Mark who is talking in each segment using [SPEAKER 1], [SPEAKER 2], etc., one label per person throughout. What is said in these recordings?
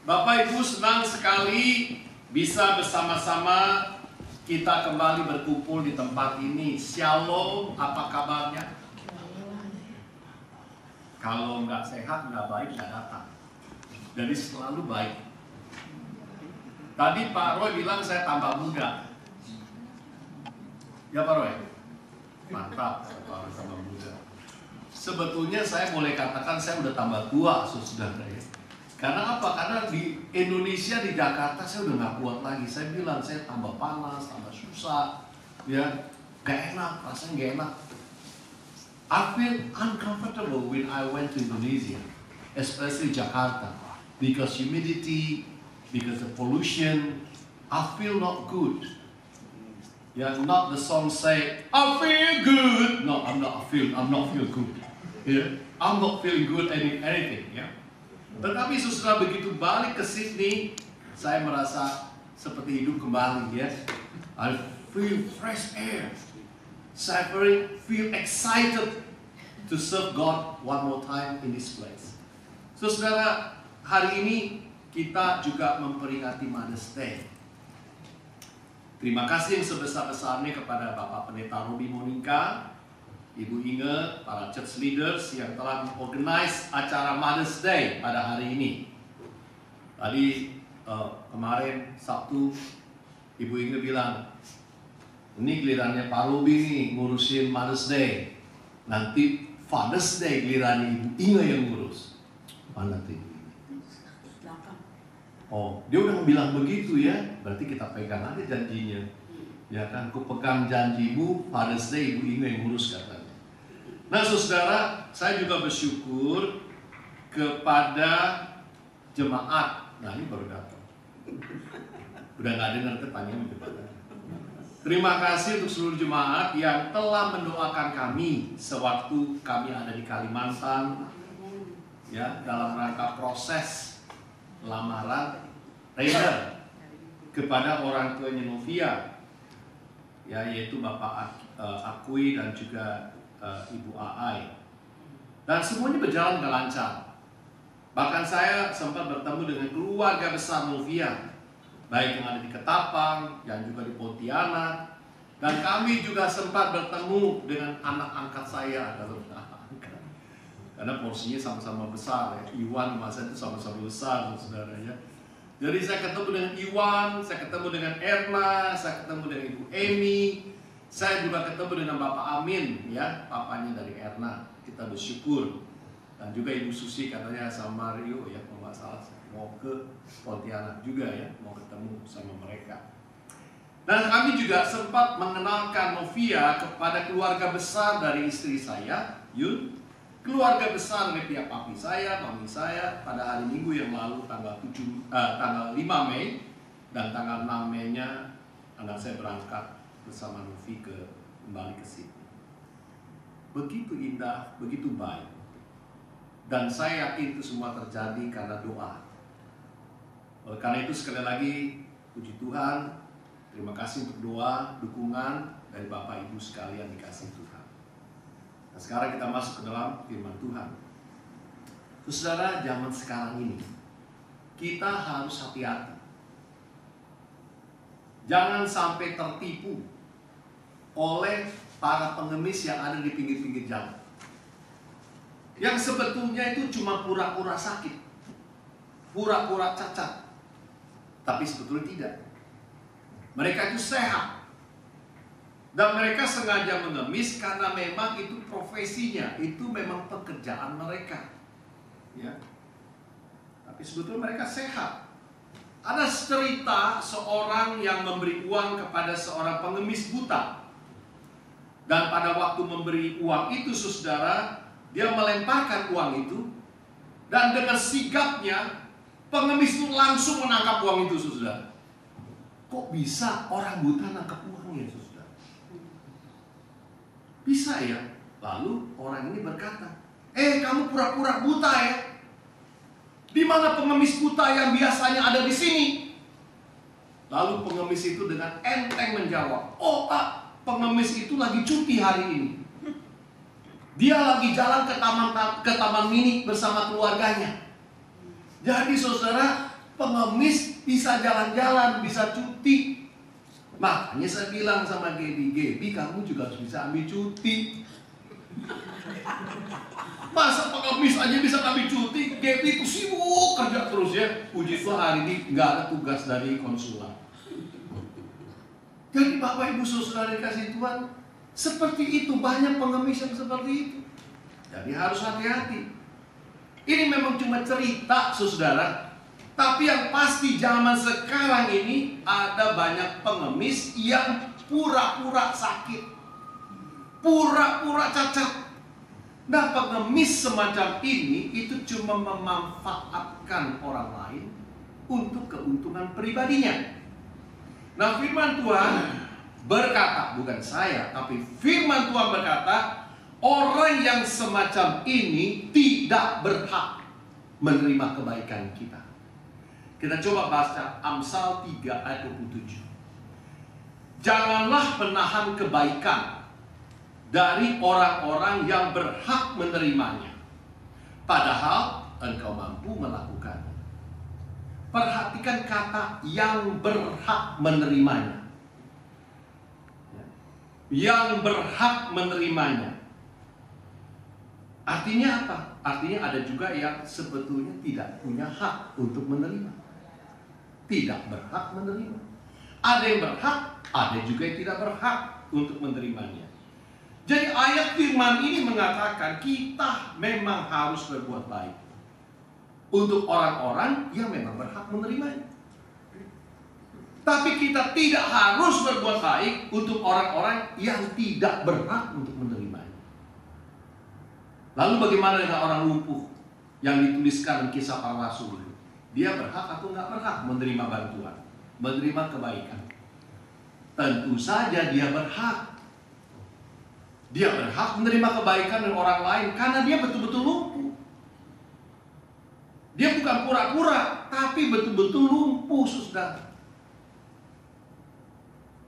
[SPEAKER 1] Bapak Ibu, senang sekali bisa bersama-sama kita kembali berkumpul di tempat ini. Shalom, apa kabarnya? Kalau nggak sehat, nggak baik, nggak datang. Jadi selalu baik. Tadi Pak Roy bilang saya tambah muda. Ya Pak Roy? Mantap, saya tambah muda. Sebetulnya saya boleh katakan saya udah tambah tua, saudara ya. Karena apa? Karena di Indonesia, di Jakarta saya udah nggak kuat lagi. Saya bilang saya tambah panas, tambah susah, ya, gak enak, rasanya gak enak. I feel uncomfortable when I went to Indonesia, especially Jakarta, because humidity, because the pollution. I feel not good. Yeah, not the song say I feel good. No, I'm not feel good. Yeah, I'm not feeling good anything. Yeah. Tetapi saudara, begitu balik ke Sydney, saya merasa seperti hidup kembali, ya. I feel fresh air. Saya feel excited to serve God one more time in this place. So, saudara, hari ini kita juga memperingati Mother's Day. Terima kasih yang sebesar-besarnya kepada Bapak Pendeta Robi Monica, Ibu Inge, para church leaders yang telah mengorganize acara Mother's Day pada hari ini. Tadi kemarin Sabtu, Ibu Inge bilang, ini gilirannya Pak Robi nih ngurusin Mother's Day. Nanti Father's Day gilirannya Ibu Inge yang ngurus. Mana tuh? Oh, dia udah bilang begitu ya. Berarti kita pegang aja janjinya. Ya kan, ku pegang janjimu, Father's Day Ibu Inge yang ngurus katanya. Nah saudara, saya juga bersyukur kepada jemaat. Nah ini baru datang. Udah gak dengar pertanyaan gimana. Terima kasih untuk seluruh jemaat yang telah mendoakan kami sewaktu kami ada di Kalimantan, ya, dalam rangka proses lamaran Raider kepada orang tuanya Novia, ya, yaitu Bapak Akui dan juga Ibu Aai. Dan semuanya berjalan dengan lancar. Bahkan saya sempat bertemu dengan keluarga besar Novia, baik yang ada di Ketapang, yang juga di Pontianak. Dan kami juga sempat bertemu dengan anak angkat saya, karena porsinya sama-sama besar ya. Iwan masa itu sama-sama besar, saudara ya. Jadi saya ketemu dengan Iwan, saya ketemu dengan Erna, saya ketemu dengan Ibu Emi. Saya juga ketemu dengan Bapak Amin, ya, papanya dari Erna. Kita bersyukur. Dan juga Ibu Susi katanya sama Mario, ya, kalau nggak salah, mau ke Pontianak juga, ya, mau ketemu sama mereka. Dan kami juga sempat mengenalkan Novia kepada keluarga besar dari istri saya, Yun. Keluarga besar dari pihak papi saya, mami saya, pada hari Minggu yang lalu, tanggal 5 Mei, dan tanggal 6 Mei-nya anak saya berangkat bersama Novi kembali ke Sydney. Begitu indah, begitu baik. Dan saya yakin itu semua terjadi karena doa. Oleh karena itu sekali lagi, puji Tuhan, terima kasih untuk doa, dukungan dari Bapak Ibu sekalian dikasih Tuhan. Nah sekarang kita masuk ke dalam firman Tuhan. Saudara, zaman sekarang ini kita harus hati-hati. Jangan sampai tertipu oleh para pengemis yang ada di pinggir-pinggir jalan, yang sebetulnya itu cuma pura-pura sakit, pura-pura cacat, tapi sebetulnya tidak. Mereka itu sehat, dan mereka sengaja mengemis karena memang itu profesinya, itu memang pekerjaan mereka, ya. Tapi sebetulnya mereka sehat. Ada cerita seorang yang memberi uang kepada seorang pengemis buta. Dan pada waktu memberi uang itu, saudara, dia melemparkan uang itu. Dan dengan sigapnya, pengemis itu langsung menangkap uang itu, saudara. Kok bisa orang buta nangkap uangnya, saudara? Bisa ya? Lalu orang ini berkata, kamu pura-pura buta ya? Di mana pengemis buta yang biasanya ada di sini? Lalu pengemis itu dengan enteng menjawab, oh Pak, pengemis itu lagi cuti hari ini. Dia lagi jalan ke taman mini bersama keluarganya. Jadi saudara, Pengemis bisa jalan-jalan, bisa cuti. Makanya saya bilang sama Gaby, kamu juga harus bisa ambil cuti. Masa pengemis aja bisa ambil cuti? Gaby itu sibuk kerja terus ya. Puji Tuhan hari ini nggak ada tugas dari konsulat. Jadi Bapak Ibu Saudara dikasih Tuhan, seperti itu, banyak pengemis yang seperti itu. Jadi harus hati-hati. Ini memang cuma cerita saudara, tapi yang pasti zaman sekarang ini ada banyak pengemis yang pura-pura sakit, pura-pura cacat. Nah, pengemis semacam ini itu cuma memanfaatkan orang lain untuk keuntungan pribadinya. Nah, firman Tuhan berkata, bukan saya, tapi firman Tuhan berkata, orang yang semacam ini tidak berhak menerima kebaikan kita. Kita coba baca Amsal 3 ayat 27. Janganlah menahan kebaikan dari orang-orang yang berhak menerimanya, padahal engkau mampu melakukannya. Perhatikan kata yang berhak menerimanya. Yang berhak menerimanya. Artinya apa? Artinya ada juga yang sebetulnya tidak punya hak untuk menerima. Tidak berhak menerima. Ada yang berhak, ada juga yang tidak berhak untuk menerimanya. Jadi ayat firman ini mengatakan kita memang harus berbuat baik untuk orang-orang yang memang berhak menerimanya. Tapi kita tidak harus berbuat baik untuk orang-orang yang tidak berhak untuk menerimanya. Lalu bagaimana dengan orang lumpuh yang dituliskan Kisah Para Rasul? Dia berhak atau nggak berhak menerima bantuan, menerima kebaikan? Tentu saja dia berhak. Dia berhak menerima kebaikan dari orang lain karena dia betul-betul lumpuh. Dia bukan pura-pura, tapi betul-betul lumpuh, saudara.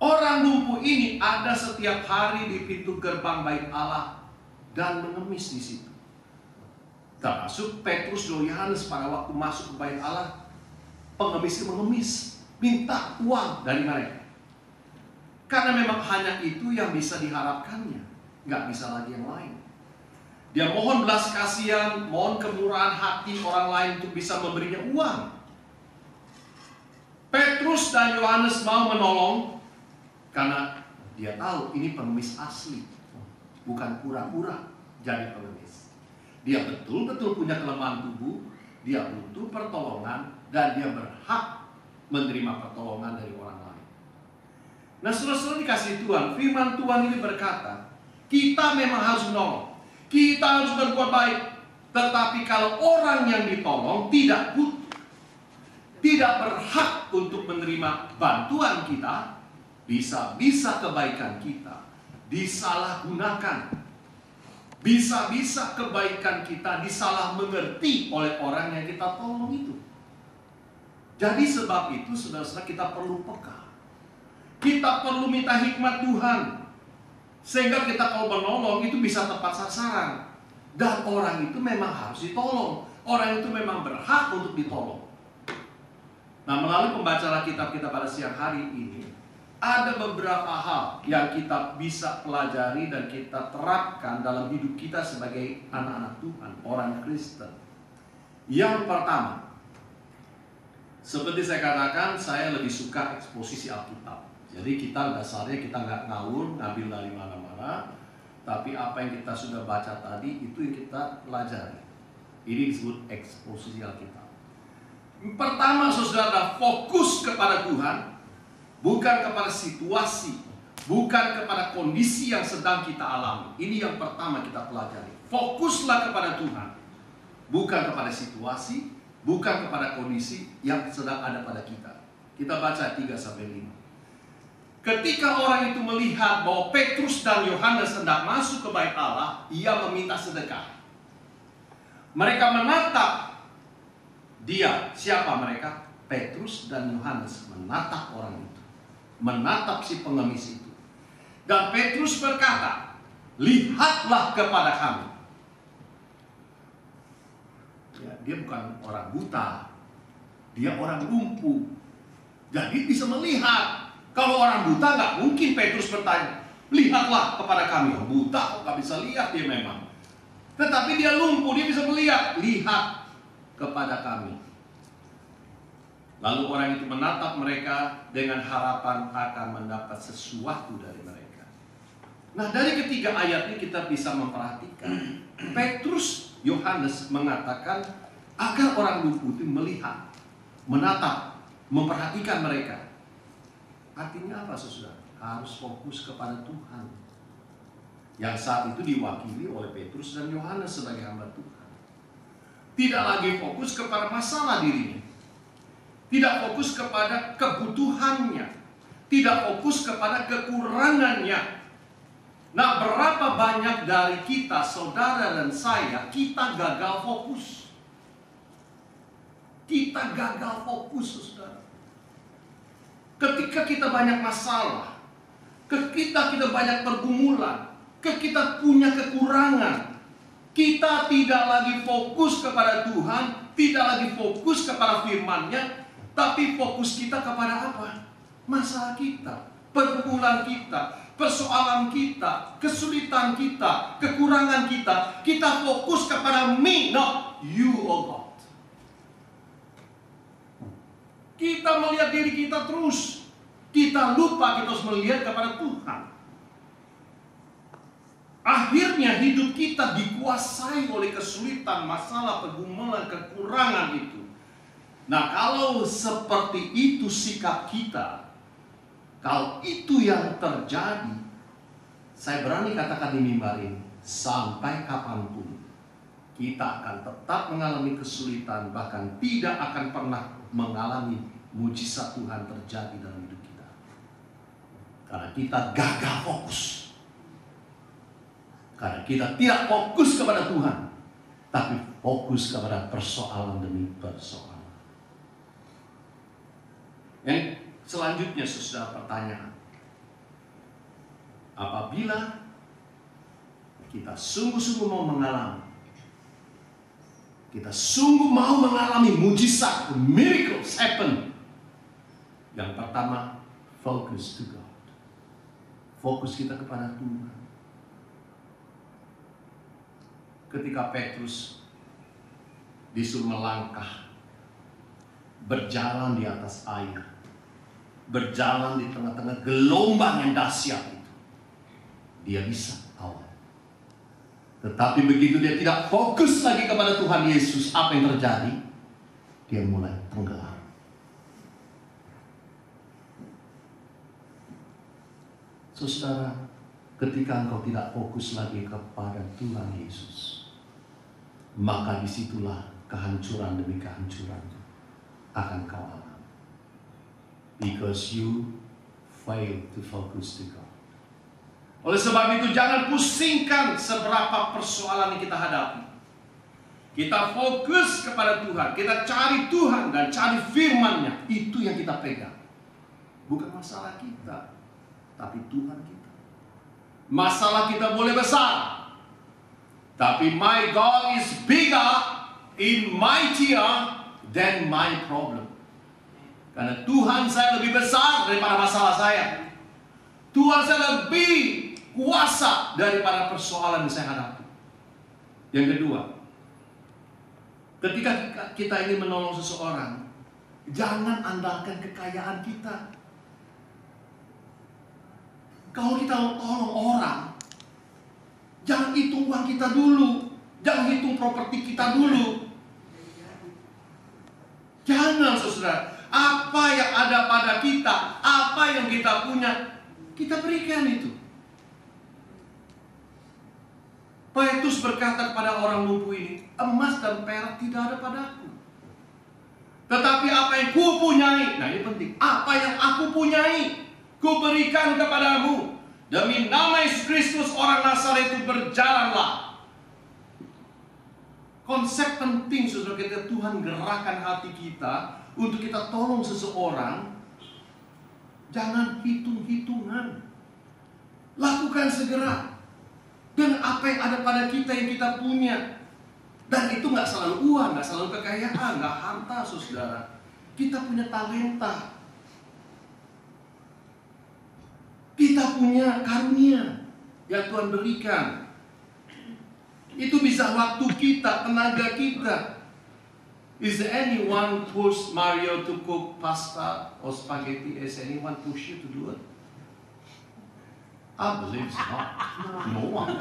[SPEAKER 1] Orang lumpuh ini ada setiap hari di pintu gerbang bait Allah dan mengemis di situ. Termasuk Petrus dan Yohanes pada waktu masuk ke bait Allah, pengemis itu mengemis, minta uang dari mereka. Karena memang hanya itu yang bisa diharapkannya. Nggak bisa lagi yang lain. Dia mohon belas kasihan, mohon kemurahan hati orang lain untuk bisa memberinya uang. Petrus dan Yohanes mau menolong karena dia tahu ini pengemis asli, bukan pura-pura jadi pengemis. Dia betul-betul punya kelemahan tubuh, dia butuh pertolongan dan dia berhak menerima pertolongan dari orang lain. Nah, saudara-saudara dikasih Tuhan, firman Tuhan ini berkata, kita memang harus menolong, kita harus berbuat baik. Tetapi kalau orang yang ditolong tidak butuh, tidak berhak untuk menerima bantuan kita, bisa-bisa kebaikan kita disalahgunakan. Bisa-bisa kebaikan kita disalah mengerti oleh orang yang kita tolong itu. Jadi sebab itu saudara-saudara kita perlu peka. Kita perlu minta hikmat Tuhan. Sehingga kita kalau menolong itu bisa tepat sasaran. Dan orang itu memang harus ditolong. Orang itu memang berhak untuk ditolong. Nah, melalui pembacaan kitab kita pada siang hari ini, ada beberapa hal yang kita bisa pelajari dan kita terapkan dalam hidup kita sebagai anak-anak Tuhan, orang Kristen. Yang pertama, seperti saya katakan, saya lebih suka eksposisi Alkitab. Jadi kita dasarnya kita nggak ngawur, ngambil dari mana-mana, tapi apa yang kita sudah baca tadi itu yang kita pelajari. Ini disebut eksposisi Alkitab. Pertama, saudara, fokus kepada Tuhan, bukan kepada situasi, bukan kepada kondisi yang sedang kita alami. Ini yang pertama kita pelajari. Fokuslah kepada Tuhan, bukan kepada situasi, bukan kepada kondisi yang sedang ada pada kita. Kita baca 3-5. Ketika orang itu melihat bahwa Petrus dan Yohanes hendak masuk ke bait Allah, ia meminta sedekah. Mereka menatap dia. Siapa mereka? Petrus dan Yohanes menatap orang itu, menatap si pengemis itu. Dan Petrus berkata, lihatlah kepada kami. Ya, dia bukan orang buta. Dia orang lumpuh, jadi bisa melihat. Kalau orang buta nggak mungkin Petrus bertanya, lihatlah kepada kami. Yang buta kok nggak bisa lihat dia memang. Tetapi dia lumpuh, dia bisa melihat. Lihat kepada kami. Lalu orang itu menatap mereka dengan harapan akan mendapat sesuatu dari mereka. Nah, dari ketiga ayat ini kita bisa memperhatikan. Petrus, Yohanes mengatakan agar orang lumpuh itu melihat, menatap, memperhatikan mereka. Artinya apa, saudara? Harus fokus kepada Tuhan. Yang saat itu diwakili oleh Petrus dan Yohanes sebagai hamba Tuhan. Tidak lagi fokus kepada masalah dirinya. Tidak fokus kepada kebutuhannya. Tidak fokus kepada kekurangannya. Nah, berapa banyak dari kita, saudara dan saya, kita gagal fokus. Kita gagal fokus, saudara. Ketika kita banyak masalah, ketika kita banyak pergumulan, ketika kita punya kekurangan, kita tidak lagi fokus kepada Tuhan, tidak lagi fokus kepada firman-Nya, tapi fokus kita kepada apa? Masalah kita, pergumulan kita, persoalan kita, kesulitan kita, kekurangan kita. Kita fokus kepada me, not you, oh God. Kita melihat diri kita terus. Kita lupa kita harus melihat kepada Tuhan. Akhirnya hidup kita dikuasai oleh kesulitan, masalah, pergumulan, kekurangan itu. Nah, kalau seperti itu sikap kita, kalau itu yang terjadi, saya berani katakan di mimbar ini, sampai kapanpun kita akan tetap mengalami kesulitan, bahkan tidak akan pernah mengalami mujizat Tuhan terjadi dalam hidup kita. Karena kita gagal fokus. Karena kita tidak fokus kepada Tuhan, tapi fokus kepada persoalan demi persoalan. Yang selanjutnya, saudara, pertanyaan. Apabila kita sungguh-sungguh mau mengalami, kita sungguh mau mengalami mujizat, miracles happen. Yang pertama, focus to God. Fokus kita kepada Tuhan. Ketika Petrus disuruh melangkah, berjalan di atas air, berjalan di tengah-tengah gelombang yang dahsyat itu, dia bisa awal. Tetapi begitu dia tidak fokus lagi kepada Tuhan Yesus, apa yang terjadi? Dia mulai tenggelam. Saudara, ketika engkau tidak fokus lagi kepada Tuhan Yesus, maka disitulah kehancuran demi kehancuran akan kau alami. Because you fail to focus to God. Oleh sebab itu jangan pusingkan seberapa persoalan yang kita hadapi. Kita fokus kepada Tuhan, kita cari Tuhan dan cari firman-Nya. Itu yang kita pegang. Bukan masalah kita, tapi Tuhan kita. Masalah kita boleh besar, tapi my God is bigger in mightier than my problem. Karena Tuhan saya lebih besar daripada masalah saya. Tuhan saya lebih kuasa daripada persoalan yang saya hadapi. Yang kedua, ketika kita ingin menolong seseorang, jangan andalkan kekayaan kita. Kalau kita mau tolong orang, jangan hitung uang kita dulu, jangan hitung properti kita dulu. Jangan, saudara. Apa yang ada pada kita, apa yang kita punya, kita berikan itu. Petrus berkata kepada orang lumpuh ini, emas dan perak tidak ada padaku, tetapi apa yang ku punyai, nah ini penting, apa yang aku punyai, ku berikan kepadamu. Demi nama Yesus Kristus orang Nazaret itu berjalanlah. Konsep penting, saudara, ketika Tuhan gerakkan hati kita untuk kita tolong seseorang, jangan hitung-hitungan. Lakukan segera dengan apa yang ada pada kita, yang kita punya. Dan itu nggak selalu uang, nggak selalu kekayaan, nggak harta, saudara. Kita punya talenta. Kita punya karunia yang Tuhan berikan. Itu bisa waktu kita, tenaga kita. Is there anyone push Mario to cook pasta or spaghetti? Is anyone push you to do it? I believe it's not. No one.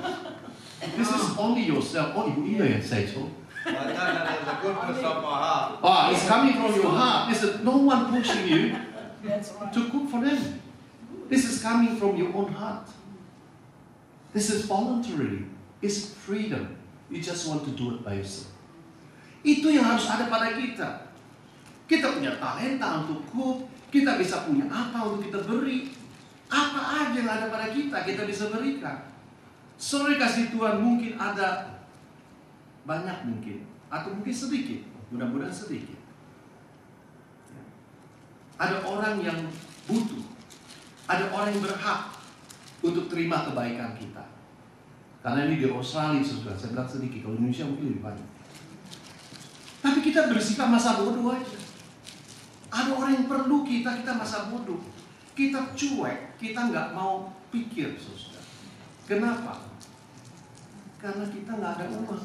[SPEAKER 1] This is only yourself. Oh, Ibu Ina yang say so. It's coming from your heart. No one pushing you to cook for them. This is coming from your own heart. This is voluntary. It's freedom. You just want to do it by yourself. Itu yang harus ada pada kita. Kita punya talenta untuk cook. Kita bisa punya apa untuk kita beri. Apa aja yang ada pada kita bisa berikan. Sorry kasih Tuhan, mungkin ada banyak mungkin. Atau mungkin sedikit. Mudah-mudahan sedikit. Ada orang yang butuh. Ada orang yang berhak untuk terima kebaikan kita. Karena ini di Australia, saudara, saya bilang sedikit. Kalau Indonesia mungkin lebih banyak. Tapi kita bersikap masa bodoh aja. Ada orang yang perlu kita masa bodoh. Kita cuek, kita nggak mau pikir, saudara. Kenapa? Karena kita nggak ada uang.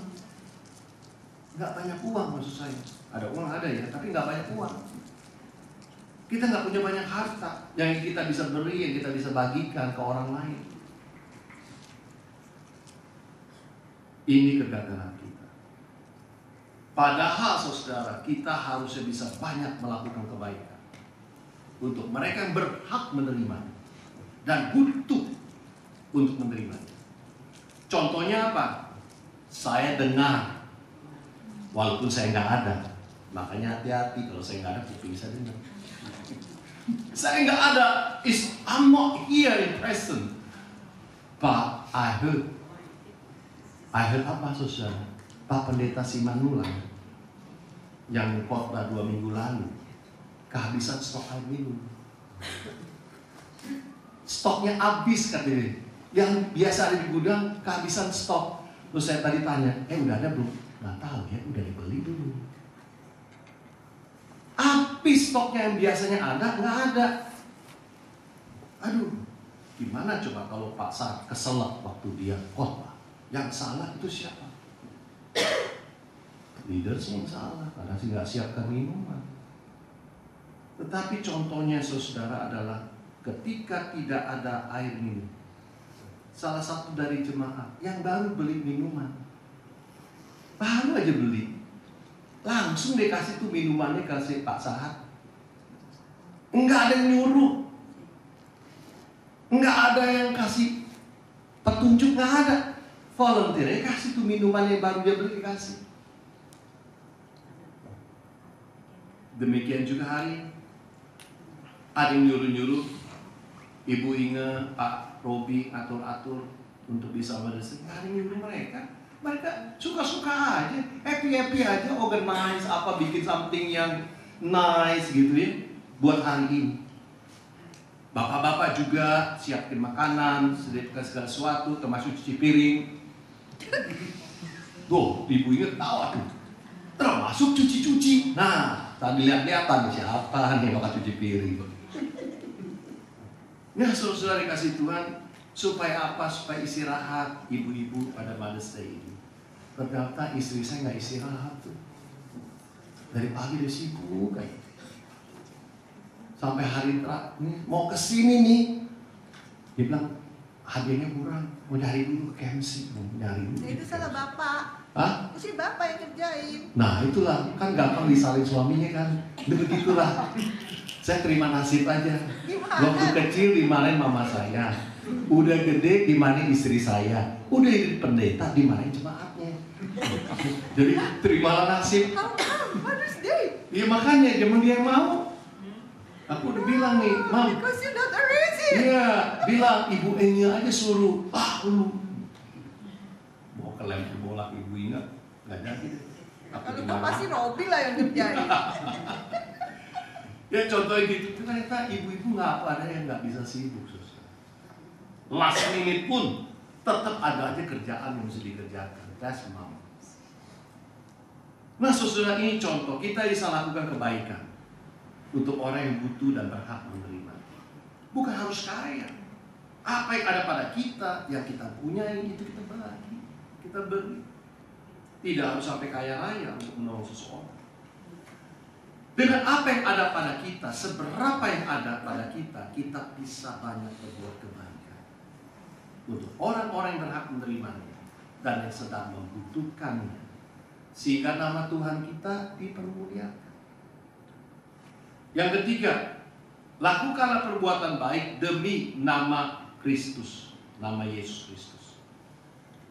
[SPEAKER 1] Nggak banyak uang maksud saya. Ada uang ada ya, tapi nggak banyak uang. Kita nggak punya banyak harta yang kita bisa beri, yang kita bisa bagikan ke orang lain. Ini kegagalan kita. Padahal saudara, kita harusnya bisa banyak melakukan kebaikan untuk mereka yang berhak menerima dan butuh untuk menerima. Contohnya apa? Saya dengar, walaupun saya nggak ada. Makanya hati-hati kalau saya nggak ada, kuping saya dengar. Saya nggak ada. I'm not here in present. But I heard apa saudara? Pak Pendeta Simanulang yang khotbah 2 minggu lalu kehabisan stok air minum. Stoknya habis katanya. Yang biasa ada di gudang kehabisan stok. Terus saya tadi tanya, udah ada belum? Nggak tahu ya, udah dibeli dulu. Habis stoknya yang biasanya ada, nggak ada. Aduh, gimana coba kalau Pak Sar keselak waktu dia khotbah? Yang salah itu siapa? Leadersnya yang salah, karena sih nggak siapkan minuman. Tetapi contohnya saudara adalah ketika tidak ada air minum, salah satu dari jemaat yang baru beli minuman, baru aja beli, langsung dikasih tuh minumannya kasih Pak Sahat. Enggak ada yang nyuruh, enggak ada yang kasih petunjuk, enggak ada. Volunteer kasih tuh minuman yang baru dia beli, dikasih. Demikian juga hari ini. Ada yang nyuruh-nyuruh, Ibu Inge, Pak Robi atur-atur untuk bisa bersih. Nggak ada yang nyuruh mereka. Mereka suka-suka aja, happy-happy aja, organize apa, bikin something yang nice gitu ya buat hari ini. Bapak-bapak juga siapin makanan, sediakan segala sesuatu, termasuk cuci piring. Tuh, Ibu Inge tahu tuh, termasuk cuci-cuci. Nah, tadi lihat-lihatan siapa nih bakal cuci piring. Nah, saudara dikasih Tuhan, supaya apa? Supaya istirahat ibu-ibu pada Mother's Day ini. Ternyata istri saya nggak istirahat tuh. Dari pagi dia sibuk kayak. Sampai hari terakhir mau kesini nih, dia bilang hadiahnya kurang, mau nyari dulu ke KMC, mau nyari dulu.
[SPEAKER 2] Itu salah bapak.
[SPEAKER 1] Hah?
[SPEAKER 2] Si bapak yang kerjain.
[SPEAKER 1] Nah itulah, kan gampang disalin suaminya kan. Begitulah. Saya terima nasib aja.
[SPEAKER 2] Gimana?
[SPEAKER 1] Waktu kecil dimarahin mama saya, udah gede dimarahin istri saya, udah jadi pendeta dimarahin jemaatnya. Jadi terimalah nasib.
[SPEAKER 2] Mother's Day.
[SPEAKER 1] Iya makanya zaman dia mau. Aku udah bilang nih, Mam.
[SPEAKER 2] Because you're not a racist.
[SPEAKER 1] Iya, bilang ibu Enya aja suruh. Lu mau kelempar bola ibu ingat, nggak jadi.
[SPEAKER 2] Kalau itu pasti Robi lah yang kerjain.
[SPEAKER 1] Ya contohnya gitu, ternyata ibu-ibu nggak apa ada yang nggak bisa sibuk, susah. Last minute pun tetap ada aja kerjaan yang mesti dikerjakan. That's mom. Nah saudara, ini contoh kita bisa lakukan kebaikan. untuk orang yang butuh dan berhak menerima. Bukan harus kaya. Apa yang ada pada kita, yang kita punyai, itu kita bagi, kita beri. Tidak harus sampai kaya raya untuk menolong seseorang. Dengan apa yang ada pada kita, seberapa yang ada pada kita, kita bisa banyak berbuat kebaikan untuk orang-orang yang berhak menerimanya dan yang sedang membutuhkannya, sehingga nama Tuhan kita dipermuliakan. Yang ketiga, lakukanlah perbuatan baik demi nama Kristus, nama Yesus Kristus.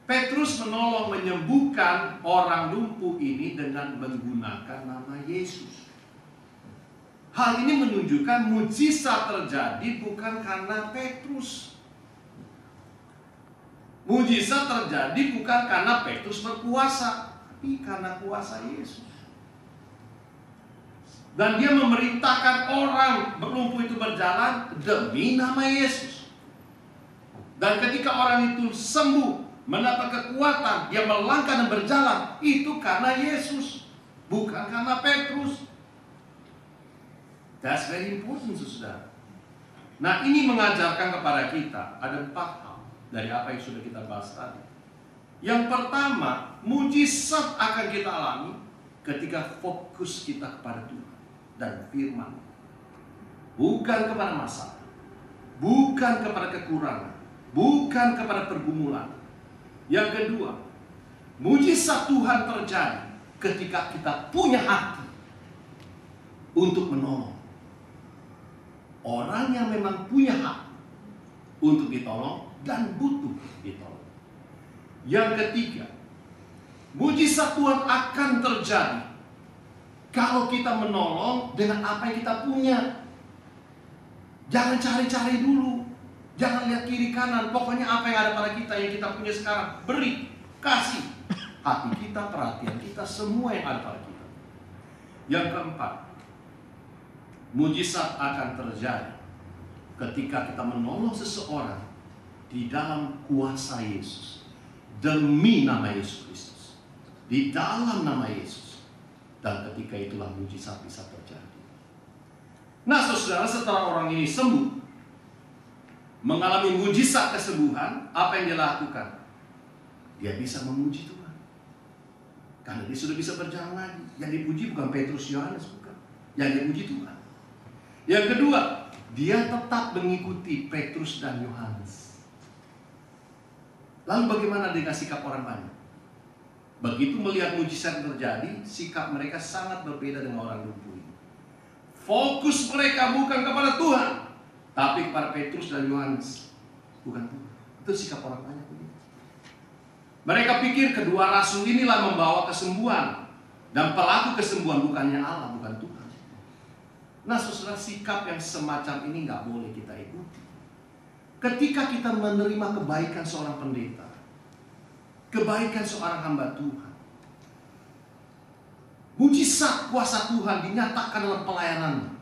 [SPEAKER 1] Petrus menolong menyembuhkan orang lumpuh ini dengan menggunakan nama Yesus. Hal ini menunjukkan mujizat terjadi bukan karena Petrus. Mujizat terjadi bukan karena Petrus berkuasa, tapi karena kuasa Yesus. Dan dia memerintahkan orang berlumpuh itu berjalan demi nama Yesus. Dan ketika orang itu sembuh, mendapat kekuatan, dia melangkah dan berjalan, itu karena Yesus, bukan karena Petrus. That's very important, saudara. Nah, ini mengajarkan kepada kita ada 4 hal dari apa yang sudah kita bahas tadi. Yang pertama, mujizat akan kita alami ketika fokus kita kepada Tuhan dan firman. Bukan kepada masalah, bukan kepada kekurangan, bukan kepada pergumulan. Yang kedua, mujizat Tuhan terjadi ketika kita punya hati untuk menolong orang yang memang punya hak untuk ditolong dan butuh ditolong. Yang ketiga, mujizat Tuhan akan terjadi kalau kita menolong dengan apa yang kita punya. Jangan cari-cari dulu, jangan lihat kiri kanan. Pokoknya apa yang ada pada kita, yang kita punya sekarang, beri, kasih. Hati kita, perhatian kita, semua yang ada pada kita. Yang keempat, mujizat akan terjadi ketika kita menolong seseorang di dalam kuasa Yesus, demi nama Yesus Kristus, di dalam nama Yesus. Dan ketika itulah mujizat bisa terjadi. Nah, saudara, setelah orang ini sembuh, mengalami mujizat kesembuhan, apa yang dia lakukan? Dia bisa memuji Tuhan, karena dia sudah bisa berjalan lagi. Yang dipuji bukan Petrus, Yohanes, bukan. Yang dipuji Tuhan. Yang kedua, dia tetap mengikuti Petrus dan Yohanes. Lalu bagaimana dengan sikap orang banyak? Begitu melihat mujizat terjadi, sikap mereka sangat berbeda dengan orang lumpuh. Fokus mereka bukan kepada Tuhan, tapi kepada Petrus dan Yohanes. Bukan Tuhan. Itu sikap orang banyak. Mereka pikir kedua rasul inilah membawa kesembuhan, dan pelaku kesembuhan bukannya Allah, bukan Tuhan. Nah, saudara, sikap yang semacam ini nggak boleh kita ikuti. Ketika kita menerima kebaikan seorang pendeta, kebaikan seorang hamba Tuhan, mujizat kuasa Tuhan dinyatakan dalam pelayanannya,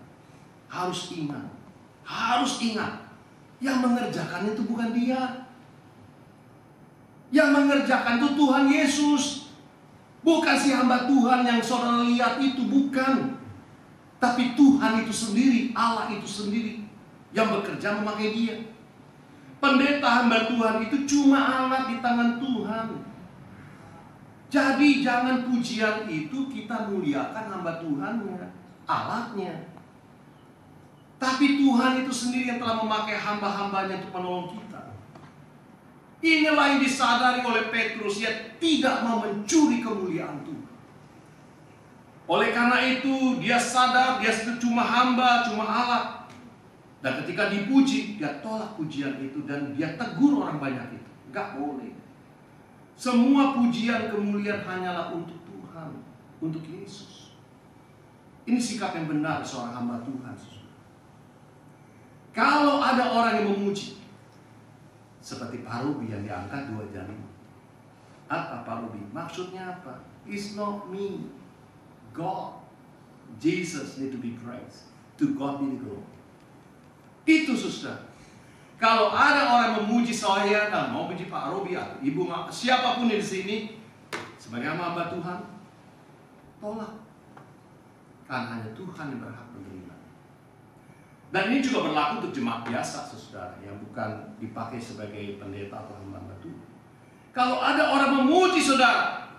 [SPEAKER 1] harus iman, harus ingat, yang mengerjakan itu bukan dia. Yang mengerjakan itu Tuhan Yesus, bukan si hamba Tuhan yang saudara lihat itu, bukan. Tapi Tuhan itu sendiri, Allah itu sendiri yang bekerja memakai dia. Pendeta hamba Tuhan itu cuma alat di tangan Tuhan. Jadi jangan pujian itu kita muliakan hamba Tuhannya, alatnya. Tapi Tuhan itu sendiri yang telah memakai hamba-hambanya untuk menolong kita. Inilah yang disadari oleh Petrus, dia tidak mau mencuri kemuliaan Tuhan. Oleh karena itu dia sadar dia cuma hamba, cuma alat. Dan ketika dipuji, dia tolak pujian itu dan dia tegur orang banyak itu. Gak boleh. Semua pujian kemuliaan hanyalah untuk Tuhan, untuk Yesus. Ini sikap yang benar seorang hamba Tuhan. Kalau ada orang yang memuji, seperti Parubi yang diangkat 2 jari. Apa Parubi? Maksudnya apa? It's not me, God, Jesus need to be praised. To God be the glory. Itu saudara. Kalau ada orang memuji saya dan mau puji Pak Robi atau Ibu siapapun di sini sebagai hamba Tuhan, tolak. Karena hanya Tuhan yang berhak menerima. Dan ini juga berlaku untuk jemaat biasa, saudara, yang bukan dipakai sebagai pendeta atau hamba Tuhan. Kalau ada orang memuji saudara,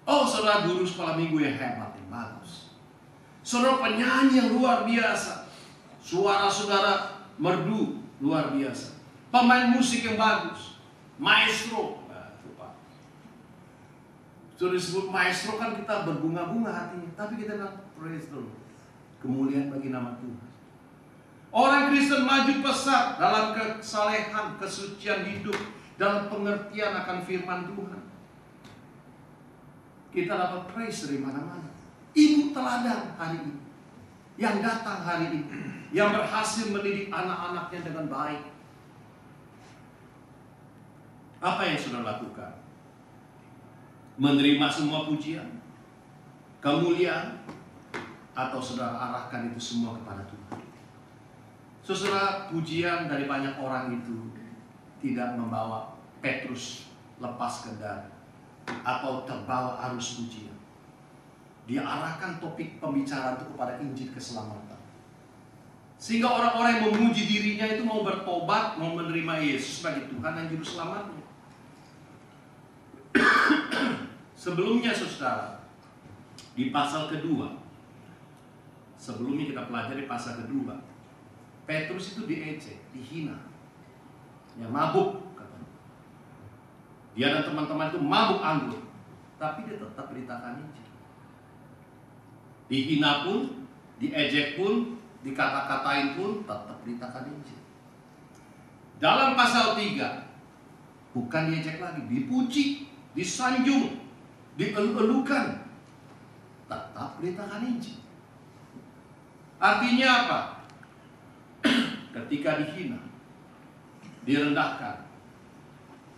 [SPEAKER 1] oh saudara guru sekolah minggu yang hebat, yang bagus. Saudara penyanyi yang luar biasa, suara saudara merdu luar biasa. Pemain musik yang bagus, maestro. Nah, itu Pak. Sudah disebut maestro kan kita berbunga-bunga hatinya, tapi kita bilang praise the Lord. Kemuliaan bagi nama Tuhan. Orang Kristen maju pesat dalam kesalehan, kesucian hidup, dalam pengertian akan firman Tuhan. Kita dapat praise dari mana-mana. Ibu teladan hari ini, yang datang hari ini, yang berhasil mendidik anak-anaknya dengan baik. Apa yang sudah lakukan? Menerima semua pujian, kemuliaan, atau saudara arahkan itu semua kepada Tuhan? Saudara, pujian dari banyak orang itu tidak membawa Petrus lepas kendali atau terbawa arus pujian. Dia arahkan topik pembicaraan itu kepada Injil keselamatan. Sehingga orang-orang yang memuji dirinya itu mau bertobat, mau menerima Yesus sebagai Tuhan dan Juru Selamatnya. Sebelumnya saudara, di pasal kedua, sebelumnya kita pelajari pasal kedua, Petrus itu diejek, dihina, ya mabuk katanya. Dia dan teman-teman itu mabuk anggur, tapi dia tetap beritakan Injil. Dihina pun, diejek pun, dikata-katain pun, tetap beritakan Injil. Dalam pasal 3, bukan diejek lagi, dipuji, disanjung, dielu-elukan, tetap beritakan Injil. Artinya apa? Ketika dihina, direndahkan,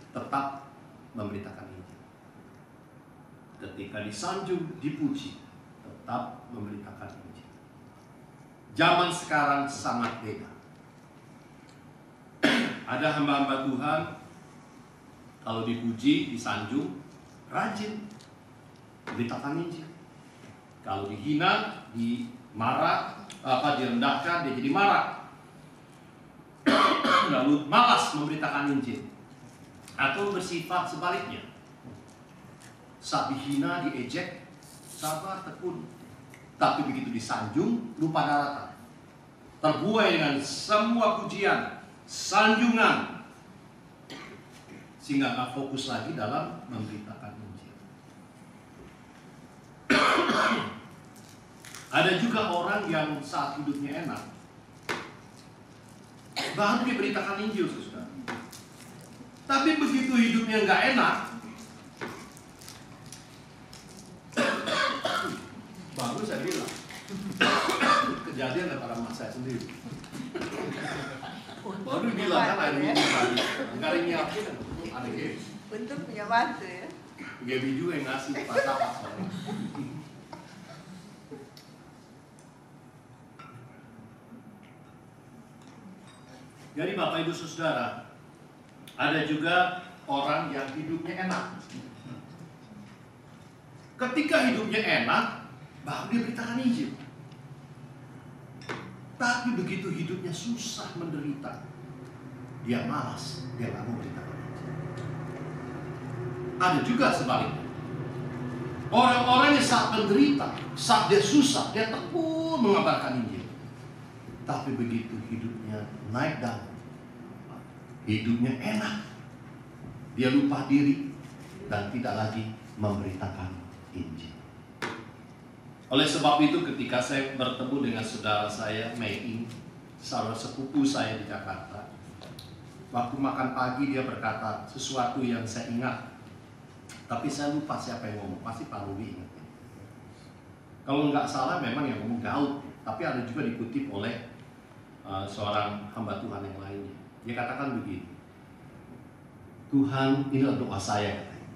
[SPEAKER 1] tetap memberitakan Injil. Ketika disanjung, dipuji, tetap memberitakan Injil. Zaman sekarang sangat beda. Ada hamba-hamba Tuhan, kalau dipuji, disanjung, rajin memberitakan Injil. Kalau dihina, dimarah, direndahkan, dia jadi marah. Lalu malas memberitakan Injil, atau bersifat sebaliknya. Saat dihina, diejek, sabar, tekun. Tapi begitu disanjung, lupa daratan. Terbuai dengan semua pujian, sanjungan, sehingga gak fokus lagi dalam memberitakan Injil. Ada juga orang yang saat hidupnya enak, baru dia beritakan Injil, saudara. Tapi begitu hidupnya nggak enak, baru saya bilang, kejadian antara mas saya sendiri. Baru bilang kan air minum tadi, nggak ada nyiapin, ada Gaby.
[SPEAKER 2] Bentuk punya bantu ya.
[SPEAKER 1] Gaby juga yang ngasih pas. Jadi Bapak Ibu Saudara, ada juga orang yang hidupnya enak. Ketika hidupnya enak, baru dia beritakan Injil. Tapi begitu hidupnya susah, menderita, dia malas, dia nggak mau beritakan Injil. Ada juga sebaliknya. Orang-orang yang saat menderita, saat dia susah, dia tekun mengabarkan Injil. Tapi begitu hidupnya naik daun, hidupnya enak, dia lupa diri dan tidak lagi memberitakan Injil. Oleh sebab itu ketika saya bertemu dengan saudara saya Mei, saudara sepupu saya di Jakarta, waktu makan pagi dia berkata sesuatu yang saya ingat, tapi saya lupa siapa yang ngomong, pasti Pak Ruby ingat. Kalau nggak salah memang yang ngomong Gaut, tapi ada juga dikutip oleh seorang hamba Tuhan yang lainnya. Dia katakan begini, Tuhan, inilah doa saya, katanya.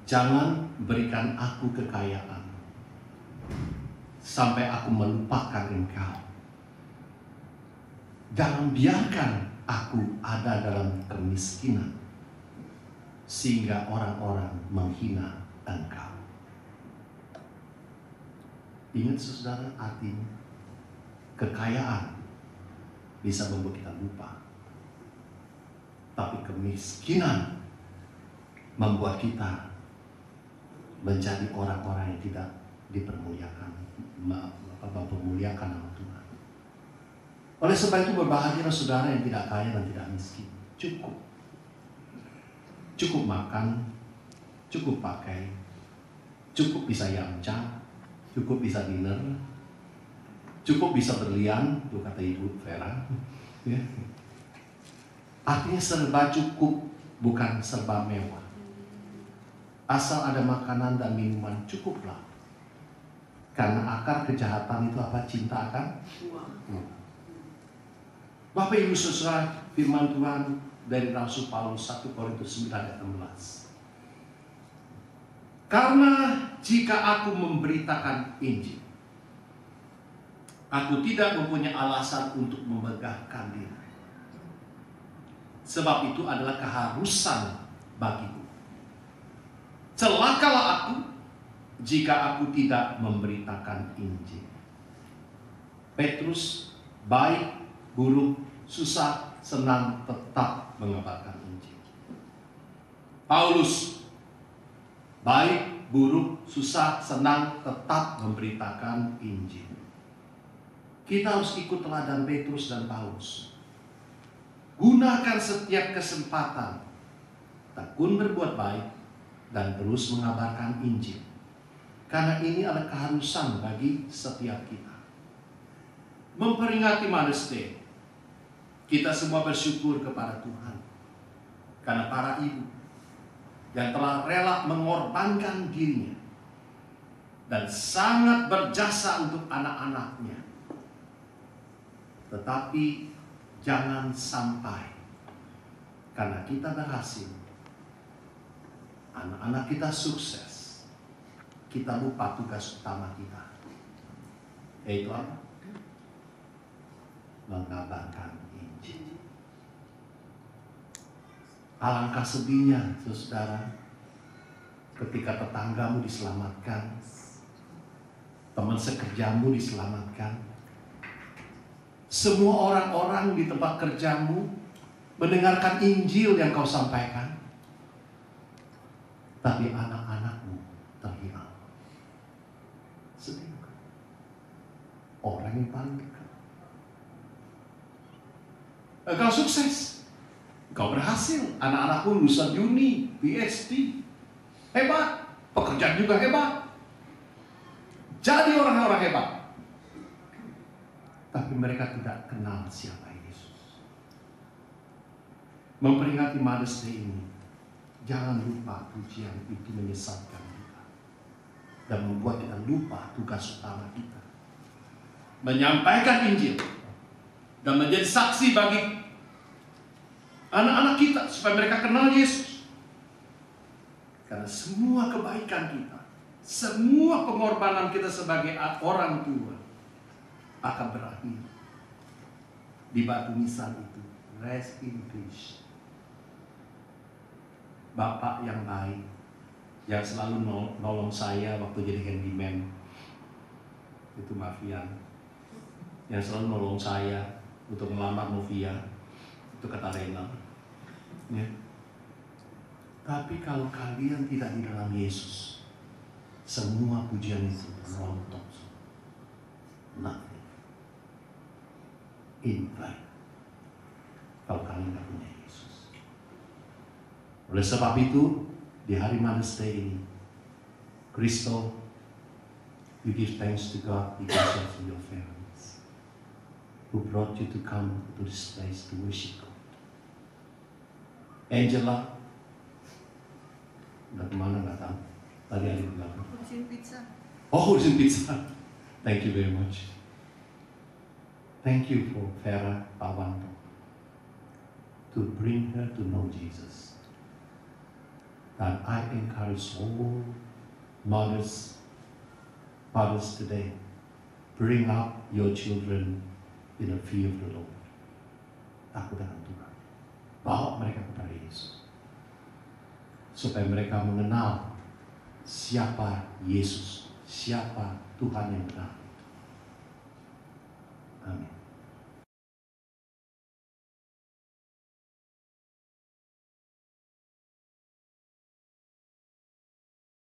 [SPEAKER 1] Jangan berikan aku kekayaan sampai aku melupakan Engkau. Jangan biarkan aku ada dalam kemiskinan sehingga orang-orang menghina Engkau. Ingat saudara artinya, kekayaan bisa membuat kita lupa. Tapi kemiskinan membuat kita menjadi orang-orang yang tidak dipermuliakan, mempermuliakan nama Tuhan. Oleh sebab itu berbahagialah saudara yang tidak kaya dan tidak miskin. Cukup makan, cukup pakai, cukup bisa yamca, cukup bisa dinner, cukup bisa berlian, itu kata Ibu Vera. Ya. Artinya serba cukup, bukan serba mewah. Asal ada makanan dan minuman, cukuplah. Karena akar kejahatan itu apa? Cinta akan uang. Bapak Ibu Saudara, firman Tuhan dari Rasul Paulus 1 Korintus 9 ayat 16. Karena jika aku memberitakan Injil, aku tidak mempunyai alasan untuk memegahkan diri. Sebab itu adalah keharusan bagiku. Celakalah aku jika aku tidak memberitakan Injil. Petrus, baik, buruk, susah, senang, tetap mengabarkan Injil. Paulus, baik, buruk, susah, senang, tetap memberitakan Injil. Kita harus ikut teladan Petrus dan Paulus. Gunakan setiap kesempatan, tekun berbuat baik, dan terus mengabarkan Injil. Karena ini adalah keharusan bagi setiap kita. Memperingati Mother's Day, kita semua bersyukur kepada Tuhan. Karena para ibu yang telah rela mengorbankan dirinya dan sangat berjasa untuk anak-anaknya. Tetapi jangan sampai karena kita berhasil, anak-anak kita sukses, kita lupa tugas utama kita, yaitu apa? Mengabarkan Injil. Alangkah sedihnya, saudara, ketika tetanggamu diselamatkan, teman sekerjamu diselamatkan, semua orang-orang di tempat kerjamu mendengarkan Injil yang kau sampaikan, tapi anak-anakmu terhilang. Sedih. Orang yang paling dekat. Kau sukses, kau berhasil, anak-anakmu lulusan uni, PhD, hebat, pekerjaan juga hebat, jadi orang-orang hebat. Tapi mereka tidak kenal siapa Yesus. Memperingati Mother's Day ini, jangan lupa pujian itu menyesatkan kita dan membuat kita lupa tugas utama kita, menyampaikan Injil dan menjadi saksi bagi anak-anak kita supaya mereka kenal Yesus. Karena semua kebaikan kita, semua pengorbanan kita sebagai orang tua akan berakhir di batu nisan itu. Rest in peace. Bapak yang baik, yang selalu nolong saya waktu jadi handyman, itu Mafian, yang selalu nolong saya untuk melamar Novia, itu kata Rena. Ya. Tapi kalau kalian tidak di dalam Yesus, semua pujian itu rontok. Nothing. In vain. Kalau kalian tidak punya Yesus. Oleh sebab itu, di hari Mother's Day ini, Crystal, you give thanks to God because of your parents who brought you to come to this place to worship God. Angela, udah kemana nggak tahu. Tadi ada di belakang.
[SPEAKER 2] Urusin pizza.
[SPEAKER 1] Oh, urusin pizza. Thank you very much. Thank you for Vera Pawanto to bring her to know Jesus. And I encourage all mothers, fathers today, bring up your children in the fear of the Lord. Takut akan Tuhan. Bawa mereka kepada Yesus. Supaya mereka mengenal siapa Yesus, siapa Tuhan yang benar.
[SPEAKER 3] Amin.